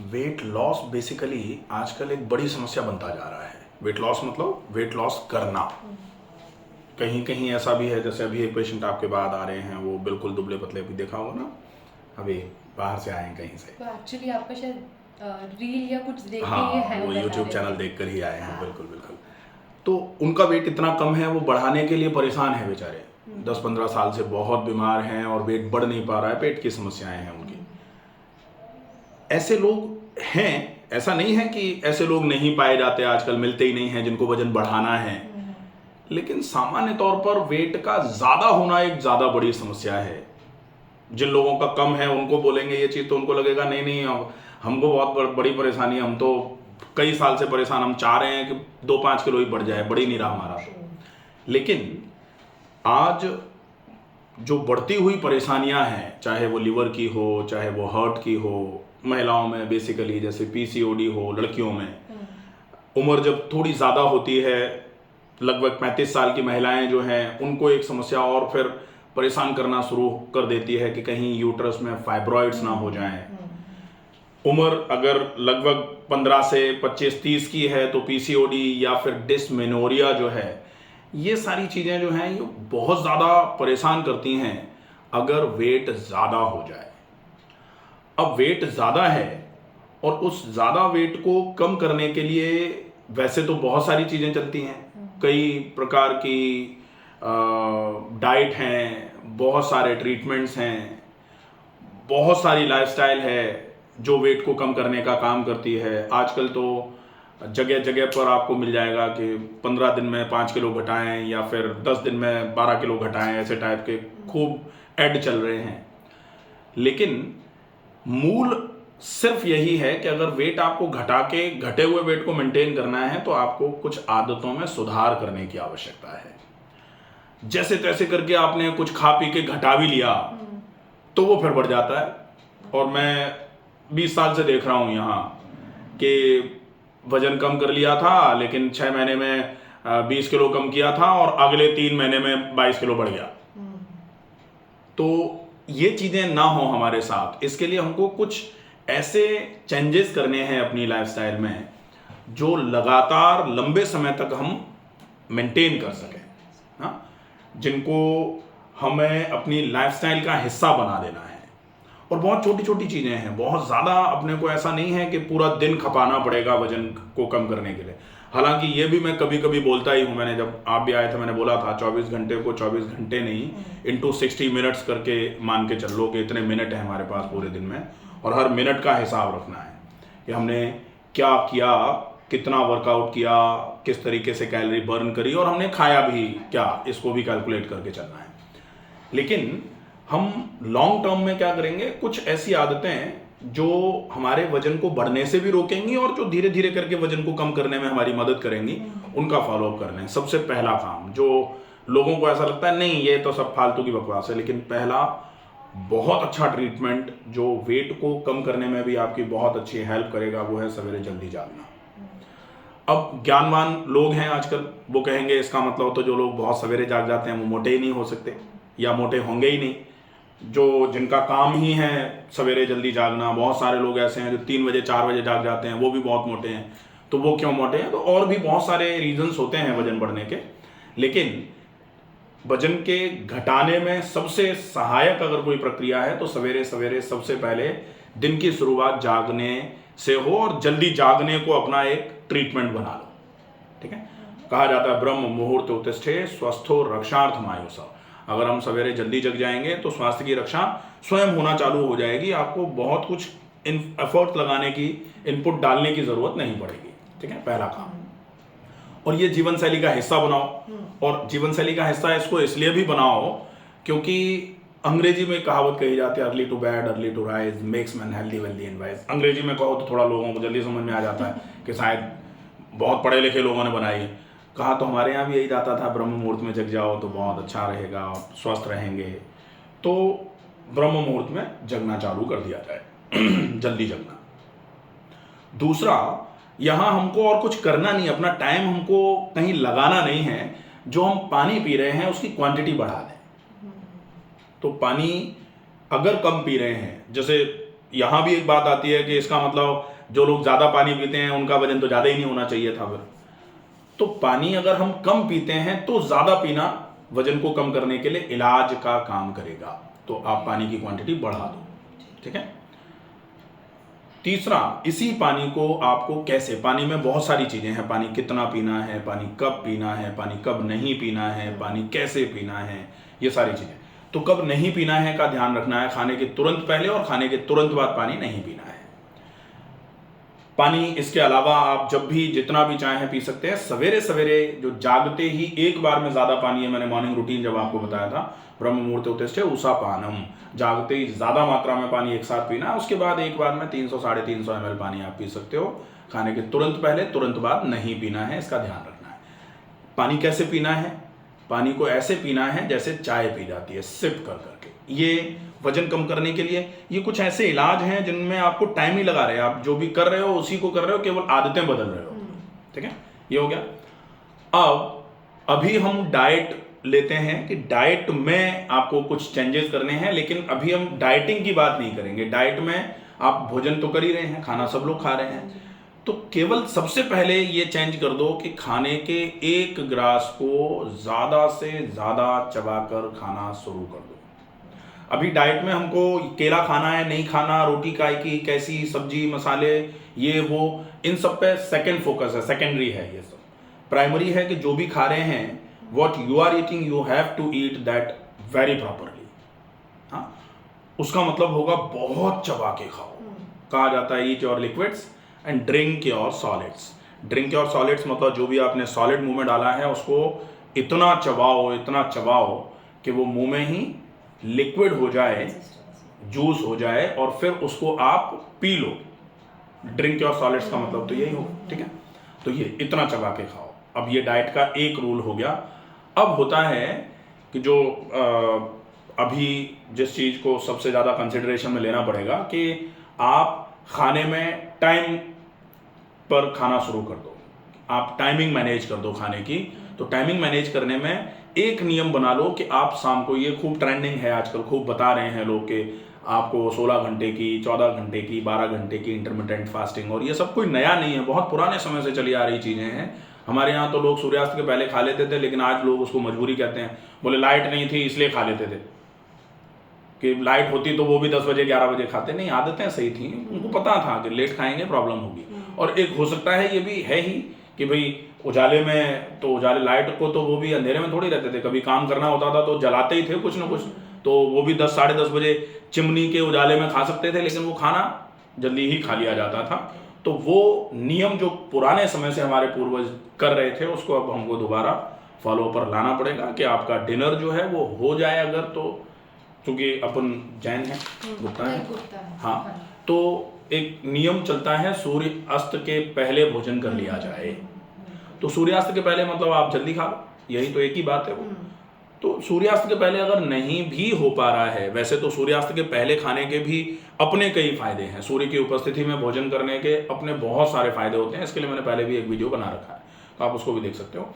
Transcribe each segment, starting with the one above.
Weight loss basically आजकल एक बड़ी समस्या बनता जा रहा है। वेट लॉस मतलब वेट लॉस करना। कहीं कहीं ऐसा भी है, जैसे अभी एक पेशेंट आपके बाद आ रहे हैं, वो बिल्कुल दुबले पतले, अभी देखा होगा ना, अभी बाहर से आए हैं कहीं से। तो एक्चुअली आपका शायद रील या कुछ देख के ये हाँ, है वो बता यूट्यूब रहे चैनल थे। देख कर ही आए हैं, हाँ। बिल्कुल बिल्कुल। तो उनका वेट इतना कम है, वो बढ़ाने के लिए परेशान है बेचारे। 10-15 साल से बहुत बीमार हैं और वेट बढ़ नहीं पा रहा है, पेट की समस्याएं हैं उनकी। ऐसे लोग हैं, ऐसा नहीं है कि ऐसे लोग नहीं पाए जाते, आजकल मिलते ही नहीं हैं जिनको वजन बढ़ाना है। लेकिन सामान्य तौर पर वेट का ज्यादा होना एक ज्यादा बड़ी समस्या है। जिन लोगों का कम है उनको बोलेंगे ये चीज तो उनको लगेगा नहीं नहीं, हमको बहुत बड़ी परेशानी है, हम तो कई साल से परेशान, हम चाह रहे हैं कि 2-5 किलो ही बढ़ जाए, बढ़ ही नहीं रहा हमारा। लेकिन आज जो बढ़ती हुई परेशानियां हैं, चाहे वो लिवर की हो, चाहे वो हार्ट की हो, महिलाओं में बेसिकली जैसे पीसीओडी हो, लड़कियों में उम्र जब थोड़ी ज़्यादा होती है, लगभग 35 साल की महिलाएं जो हैं, उनको एक समस्या और फिर परेशान करना शुरू कर देती है कि कहीं यूट्रस में फाइब्रॉइड्स ना हो जाएं। उम्र अगर लगभग 15 से 25-30 की है तो पीसीओडी या फिर डिस्मेनोरिया जो है, ये सारी चीज़ें जो हैं ये बहुत ज़्यादा परेशान करती हैं अगर वेट ज़्यादा हो जाए। अब वेट ज़्यादा है और उस ज़्यादा वेट को कम करने के लिए वैसे तो बहुत सारी चीज़ें चलती हैं, कई प्रकार की डाइट हैं, बहुत सारे ट्रीटमेंट्स हैं, बहुत सारी लाइफस्टाइल है जो वेट को कम करने का काम करती है। आजकल तो जगह जगह पर आपको मिल जाएगा कि 15 दिन में 5 किलो घटाएं या फिर 10 दिन में 12 किलो घटाएं, ऐसे टाइप के खूब ऐड चल रहे हैं। लेकिन मूल सिर्फ यही है कि अगर वेट आपको घटा के घटे हुए वेट को मेंटेन करना है तो आपको कुछ आदतों में सुधार करने की आवश्यकता है। जैसे तैसे करके आपने कुछ खा पी के घटा भी लिया तो वो फिर बढ़ जाता है। और मैं 20 साल से देख रहा हूं यहाँ कि वजन कम कर लिया था, लेकिन 6 महीने में 20 किलो कम किया था और अगले 3 महीने में 22 किलो बढ़ गया। तो ये चीज़ें ना हो हमारे साथ, इसके लिए हमको कुछ ऐसे चेंजेस करने हैं अपनी लाइफस्टाइल में जो लगातार लंबे समय तक हम मेंटेन कर सकें, हाँ, जिनको हमें अपनी लाइफस्टाइल का हिस्सा बना देना है। और बहुत छोटी छोटी चीज़ें हैं, बहुत ज़्यादा अपने को ऐसा नहीं है कि पूरा दिन खपाना पड़ेगा वजन को कम करने के लिए। हालांकि ये भी मैं कभी कभी बोलता ही हूँ, मैंने जब आप भी आए थे मैंने बोला था 24 घंटे को 24 घंटे नहीं, इंटू 60 मिनट्स करके मान के चल लो कि इतने मिनट है हमारे पास पूरे दिन में, और हर मिनट का हिसाब रखना है कि हमने क्या किया, कितना वर्कआउट किया, किस तरीके से कैलोरी बर्न करी और हमने खाया भी क्या, इसको भी कैलकुलेट करके चलना है। लेकिन हम लॉन्ग टर्म में क्या करेंगे, कुछ ऐसी आदतें जो हमारे वजन को बढ़ने से भी रोकेंगी और जो धीरे धीरे करके वजन को कम करने में हमारी मदद करेंगी, उनका फॉलोअप करना है। सबसे पहला काम जो लोगों को ऐसा लगता है नहीं ये तो सब फालतू की बकवास है, लेकिन पहला बहुत अच्छा ट्रीटमेंट जो वेट को कम करने में भी आपकी बहुत अच्छी हेल्प करेगा वो है सवेरे जल्दी जागना। अब ज्ञानवान लोग हैं आजकल, वो कहेंगे इसका मतलब तो जो लोग बहुत सवेरे जाग जाते हैं वो मोटे ही नहीं हो सकते या मोटे होंगे ही नहीं। जो जिनका काम ही है सवेरे जल्दी जागना, बहुत सारे लोग ऐसे हैं जो 3 बजे 4 बजे जाग जाते हैं, वो भी बहुत मोटे हैं। तो वो क्यों मोटे हैं? तो और भी बहुत सारे रीजंस होते हैं वजन बढ़ने के। लेकिन वजन के घटाने में सबसे सहायक अगर कोई प्रक्रिया है तो सवेरे सवेरे सबसे पहले दिन की शुरुआत जागने से हो और जल्दी जागने को अपना एक ट्रीटमेंट बना लो। ठीक है, कहा जाता है ब्रह्म मुहूर्त उत्तिष्ठे स्वस्थो रक्षार्थ मायुषा। अगर हम सवेरे जल्दी जग जाएंगे तो स्वास्थ्य की रक्षा स्वयं होना चालू हो जाएगी, आपको बहुत कुछ एफर्ट लगाने की, इनपुट डालने की जरूरत नहीं पड़ेगी। ठीक है, पहला काम। और ये जीवन शैली का हिस्सा बनाओ। और जीवन शैली का हिस्सा इसको इसलिए भी बनाओ क्योंकि अंग्रेजी में कहावत कही जाती है early to bed early to rise makes man healthy wealthy and wise. अंग्रेजी में कहो तो थोड़ा लोगों को जल्दी समझ में आ जाता है कि शायद बहुत पढ़े लिखे लोगों ने बनाई है। कहा तो हमारे यहाँ भी यही जाता था, ब्रह्म मुहूर्त में जग जाओ तो बहुत अच्छा रहेगा, स्वस्थ रहेंगे। तो ब्रह्म मुहूर्त में जगना चालू कर दिया जाए जल्दी जगना। दूसरा, यहाँ हमको और कुछ करना नहीं, अपना टाइम हमको कहीं लगाना नहीं है। जो हम पानी पी रहे हैं उसकी क्वांटिटी बढ़ा दें। तो पानी अगर कम पी रहे हैं, जैसे यहाँ भी एक बात आती है कि इसका मतलब जो लोग ज़्यादा पानी पीते हैं उनका वजन तो ज़्यादा ही नहीं होना चाहिए था फिर। तो पानी अगर हम कम पीते हैं तो ज़्यादा पीना वजन को कम करने के लिए इलाज का काम करेगा, तो आप पानी की क्वांटिटी बढ़ा दो, ठीक है। तीसरा, इसी पानी को आपको कैसे, पानी में बहुत सारी चीज़ें हैं, पानी कितना पीना है, पानी कब पीना है, पानी कब नहीं पीना है, पानी कैसे पीना है, ये सारी चीज़ें। तो कब नहीं पीना है का ध्यान रखना है, खाने के तुरंत पहले और खाने के तुरंत बाद पानी नहीं पीना है। पानी इसके अलावा आप जब भी जितना भी चाहें पी सकते हैं। सवेरे सवेरे जो जागते ही एक बार में ज़्यादा पानी है, मैंने मॉर्निंग रूटीन जब आपको बताया था, ब्रह्म मुहूर्त उत्तिष्ठे उषा पानम, जागते ही ज़्यादा मात्रा में पानी एक साथ पीना, उसके बाद एक बार में 300 350 ml पानी आप पी सकते हो। खाने के तुरंत पहले तुरंत बाद नहीं पीना है, इसका ध्यान रखना है। पानी कैसे पीना है, पानी को ऐसे पीना है जैसे चाय पी जाती है, सिप कर करके। ये वजन कम करने के लिए ये कुछ ऐसे इलाज हैं जिनमें आपको टाइम नहीं लगा रहे, आप जो भी कर रहे हो उसी को कर रहे हो, केवल आदतें बदल रहे हो, ठीक है। ये हो गया। अब अभी हम डाइट लेते हैं कि डाइट में आपको कुछ चेंजेस करने हैं, लेकिन अभी हम डाइटिंग की बात नहीं करेंगे। डाइट में आप भोजन तो कर ही रहे हैं, खाना सब लोग खा रहे हैं, तो केवल सबसे पहले ये चेंज कर दो कि खाने के एक ग्रास को ज़्यादा से ज़्यादा चबाकर खाना शुरू कर दो। अभी डाइट में हमको केला खाना है, नहीं खाना, रोटी काय की कैसी, सब्जी मसाले ये वो, इन सब पे सेकंड फोकस है, सेकेंडरी है ये सब। प्राइमरी है कि जो भी खा रहे हैं, what you are eating you have to eat that very properly. हाँ, उसका मतलब होगा बहुत चबा के खाओ। कहा जाता है eat your liquids and drink your solids. Drink your solids मतलब जो भी आपने सॉलिड मुंह में डाला है उसको इतना चबाओ कि वो मुंह में ही लिक्विड हो जाए, जूस हो जाए, और फिर उसको आप P low. Drink your solids का मतलब तो यही हो, ठीक है। तो ये इतना चबा के खाओ। अब ये डाइट का एक रूल हो गया। अब होता है कि जो अभी जिस चीज़ को सबसे ज़्यादा कंसिडरेशन में लेना पड़ेगा कि आप खाने में टाइम पर खाना शुरू कर दो, आप टाइमिंग मैनेज कर दो खाने की। तो टाइमिंग मैनेज करने में एक नियम बना लो कि आप शाम को, ये खूब ट्रेंडिंग है आजकल, खूब बता रहे हैं लोग कि आपको 16 घंटे की, 14 घंटे की, 12 घंटे की इंटरमिटेंट फास्टिंग, और ये सब कोई नया नहीं है, बहुत पुराने समय से चली आ रही चीज़ें हैं। हमारे यहाँ तो लोग सूर्यास्त के पहले खा लेते थे, लेकिन आज लोग उसको मजबूरी कहते हैं, बोले लाइट नहीं थी इसलिए खा लेते थे, कि लाइट होती तो वो भी 10 बजे 11 बजे खाते। नहीं, आदतें सही थी, उनको पता था कि लेट खाएंगे प्रॉब्लम होगी। और एक हो सकता है ये भी है ही कि भाई उजाले में, तो उजाले लाइट को तो वो भी अंधेरे में थोड़ी रहते थे, कभी काम करना होता था तो जलाते ही थे कुछ ना कुछ, तो वो भी 10 साढ़े 10 बजे चिमनी के उजाले में खा सकते थे, लेकिन वो खाना जल्दी ही खा लिया जाता था। तो वो नियम जो पुराने समय से हमारे पूर्वज कर रहे थे उसको अब हमको दोबारा फॉलो पर लाना पड़ेगा कि आपका डिनर जो है वो हो जाए। अगर तो चूंकि अपन जैन हैं, गुप्ता है, हाँ, तो एक नियम चलता है सूर्य अस्त के पहले भोजन कर लिया जाए। तो सूर्यास्त के पहले मतलब आप जल्दी खा लो, यही तो एक ही बात है वो। तो सूर्यास्त के पहले अगर नहीं भी हो पा रहा है, वैसे तो सूर्यास्त के पहले खाने के भी अपने कई फायदे हैं, सूर्य की उपस्थिति में भोजन करने के अपने बहुत सारे फायदे होते हैं। इसके लिए मैंने पहले भी एक वीडियो बना रखा है, तो आप उसको भी देख सकते हो।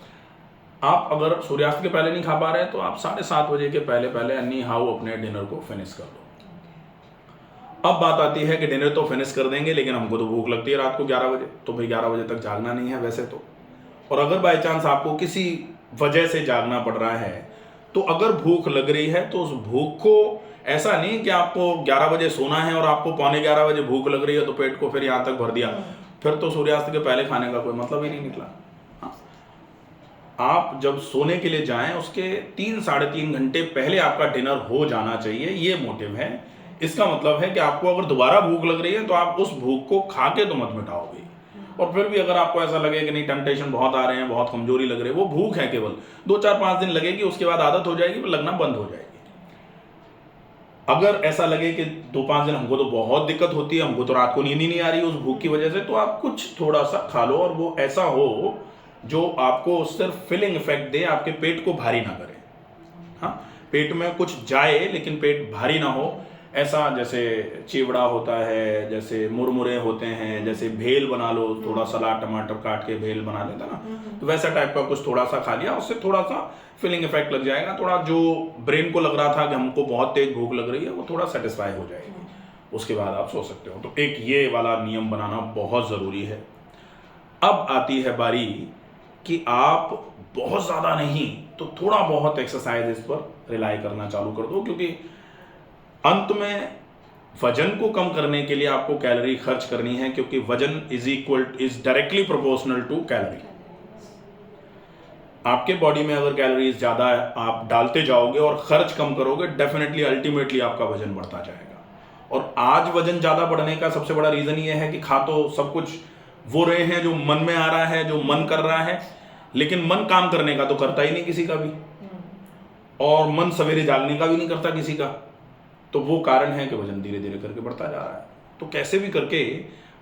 आप अगर सूर्यास्त के पहले नहीं खा पा रहे तो आप 7:30 बजे के पहले पहले एनी हाउ अपने डिनर को फिनिश कर दो। अब बात आती है कि डिनर तो फिनिश कर देंगे, लेकिन हमको तो भूख लगती है रात को 11 बजे, तो भाई 11 बजे तक जागना नहीं है वैसे तो। और अगर बाई चांस आपको किसी वजह से जागना पड़ रहा है, तो अगर भूख लग रही है तो उस भूख को, ऐसा नहीं कि आपको 11 बजे सोना है और आपको 11:15 बजे भूख लग रही है तो पेट को फिर यहाँ तक भर दिया, फिर तो सूर्यास्त के पहले खाने का कोई मतलब ही नहीं निकला। हाँ, आप जब सोने के लिए जाएं उसके 3 साढ़े 3 घंटे पहले आपका डिनर हो जाना चाहिए, ये मोटिव है। इसका मतलब है कि आपको अगर दोबारा भूख लग रही है तो आप उस भूख को खा के तो मत मिटाओगे। और फिर भी अगर आपको ऐसा लगे कि नहीं टेम्पटेशन बहुत आ रहे हैं, बहुत कमजोरी लग रही है, वो भूख है केवल 2-4-5 दिन लगेगी, उसके बाद आदत हो जाएगी, लगना बंद हो जाएगी। अगर ऐसा लगे कि 2-5 दिन हमको तो बहुत दिक्कत होती है, हमको तो रात को नींद ही नहीं आ रही उस भूख की वजह से, तो आप कुछ थोड़ा सा खा लो, और वो ऐसा हो जो आपको सिर्फ फिलिंग इफेक्ट दे, आपके पेट को भारी ना करे। हाँ, पेट में कुछ जाए लेकिन पेट भारी ना हो, ऐसा जैसे चिवड़ा होता है, जैसे मुरमुरे होते हैं, जैसे भेल बना लो, थोड़ा सलाद टमाटर काट के भेल बना लेता ना, तो वैसा टाइप का कुछ थोड़ा सा खा लिया, उससे थोड़ा सा फिलिंग इफेक्ट लग जाएगा, थोड़ा जो ब्रेन को लग रहा था कि हमको बहुत तेज भूख लग रही है वो थोड़ा सेटिस्फाई हो जाएगी। उसके बाद आप सो सकते हो। तो एक ये वाला नियम बनाना बहुत ज़रूरी है। अब आती है बारी कि आप बहुत ज़्यादा नहीं तो थोड़ा बहुत एक्सरसाइज इस पर रिलाई करना चालू कर दो, क्योंकि अंत में वजन को कम करने के लिए आपको कैलोरी खर्च करनी है, क्योंकि वजन is directly proportional to calorie. आपके बॉडी में अगर कैलोरीज ज़्यादा आप डालते जाओगे और खर्च कम करोगे, डेफिनेटली अल्टीमेटली आपका वजन बढ़ता जाएगा। और आज वजन ज़्यादा बढ़ने का सबसे बड़ा रीज़न ये है कि खा तो सब कुछ वो रहे हैं जो मन में आ रहा है, जो मन कर रहा है, लेकिन मन काम करने का तो करता ही नहीं किसी का भी, और मन सवेरे जागने का भी नहीं करता किसी का। तो वो कारण है कि वजन धीरे धीरे करके बढ़ता जा रहा है। तो कैसे भी करके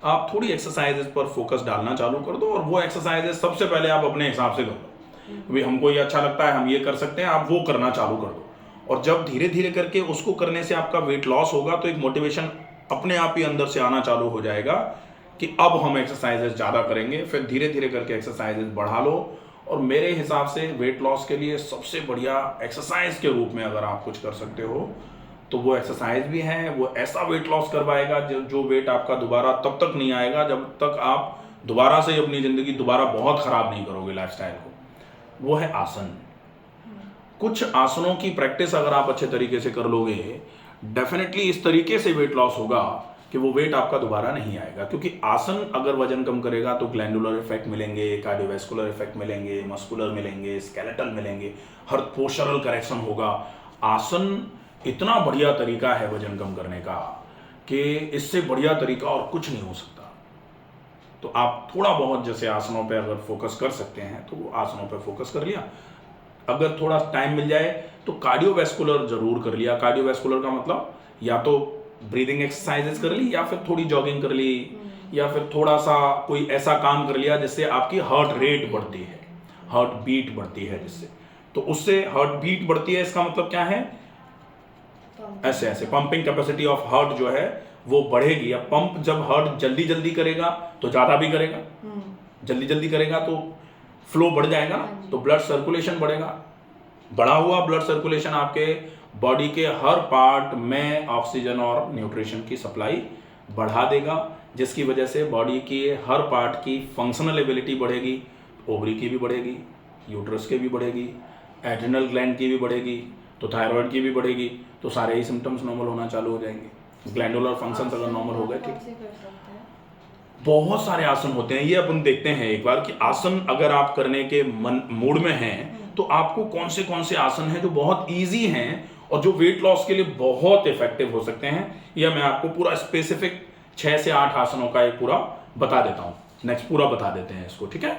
आप थोड़ी एक्सरसाइजेज पर फोकस डालना चालू कर दो, और वो एक्सरसाइजेज सबसे पहले आप अपने हिसाब से कर लो। भाई हमको ये अच्छा लगता है, हम ये कर सकते हैं, आप वो करना चालू कर दो। और जब धीरे धीरे करके उसको करने से आपका वेट लॉस होगा, तो एक मोटिवेशन अपने आप ही अंदर से आना चालू हो जाएगा कि अब हम एक्सरसाइजेज ज़्यादा करेंगे। फिर धीरे धीरे करके एक्सरसाइजेज बढ़ा लो। और मेरे हिसाब से वेट लॉस के लिए सबसे बढ़िया एक्सरसाइज के रूप में अगर आप कुछ कर सकते हो तो वो एक्सरसाइज भी है। वो ऐसा वेट लॉस करवाएगा जो वेट आपका दोबारा तब तक नहीं आएगा जब तक आप दोबारा से अपनी ज़िंदगी दोबारा बहुत ख़राब नहीं करोगे लाइफस्टाइल को। वो है आसन। कुछ आसनों की प्रैक्टिस अगर आप अच्छे तरीके से कर लोगे, डेफिनेटली इस तरीके से वेट लॉस होगा कि वो वेट आपका दोबारा नहीं आएगा। क्योंकि आसन अगर वजन कम करेगा तो ग्लैंडुलर इफेक्ट मिलेंगे, कार्डियोवैस्कुलर इफेक्ट मिलेंगे, मस्कुलर मिलेंगे, स्केलेटल मिलेंगे, हर पोस्चरल करेक्शन होगा। आसन इतना बढ़िया तरीका है वजन कम करने का कि इससे बढ़िया तरीका और कुछ नहीं हो सकता। तो आप थोड़ा बहुत जैसे आसनों पे अगर फोकस कर सकते हैं तो वो आसनों पे फोकस कर लिया। अगर थोड़ा टाइम मिल जाए तो कार्डियोवैस्कुलर जरूर कर लिया। कार्डियोवैस्कुलर का मतलब या तो ब्रीदिंग एक्सरसाइजेस कर ली, या फिर थोड़ी जॉगिंग कर ली, या फिर थोड़ा सा कोई ऐसा काम कर लिया जिससे आपकी हार्ट रेट बढ़ती है, हार्ट बीट बढ़ती है जिससे। तो उससे हार्ट बीट बढ़ती है, इसका मतलब क्या है, ऐसे ऐसे पंपिंग कैपेसिटी ऑफ हार्ट जो है वो बढ़ेगी। अब पंप जब हार्ट जल्दी जल्दी करेगा तो ज़्यादा भी करेगा, जल्दी जल्दी करेगा तो फ्लो बढ़ जाएगा, तो ब्लड सर्कुलेशन बढ़ेगा। बढ़ा हुआ ब्लड सर्कुलेशन आपके बॉडी के हर पार्ट में ऑक्सीजन और न्यूट्रिशन की सप्लाई बढ़ा देगा, जिसकी वजह से बॉडी की हर पार्ट की फंक्शनल एबिलिटी बढ़ेगी। ओवरी की भी बढ़ेगी, यूट्रस की भी बढ़ेगी, एड्रिनल ग्लैंड की भी बढ़ेगी, तो थायराइड की भी बढ़ेगी। तो सारे ही सिम्टम्स नॉर्मल होना चालू हो जाएंगे। ग्लैंडुलर फंक्शंस अगर नॉर्मल हो गए, ठीक। बहुत सारे आसन होते हैं, ये अपन देखते हैं एक बार कि आसन अगर आप करने के मूड में हैं तो आपको कौन से आसन हैं जो बहुत इजी हैं और जो वेट लॉस के लिए बहुत इफेक्टिव हो सकते हैं। या मैं आपको पूरा स्पेसिफिक 6 से 8 आसनों का एक पूरा बता देता हूँ। नेक्स्ट पूरा बता देते हैं इसको, ठीक है।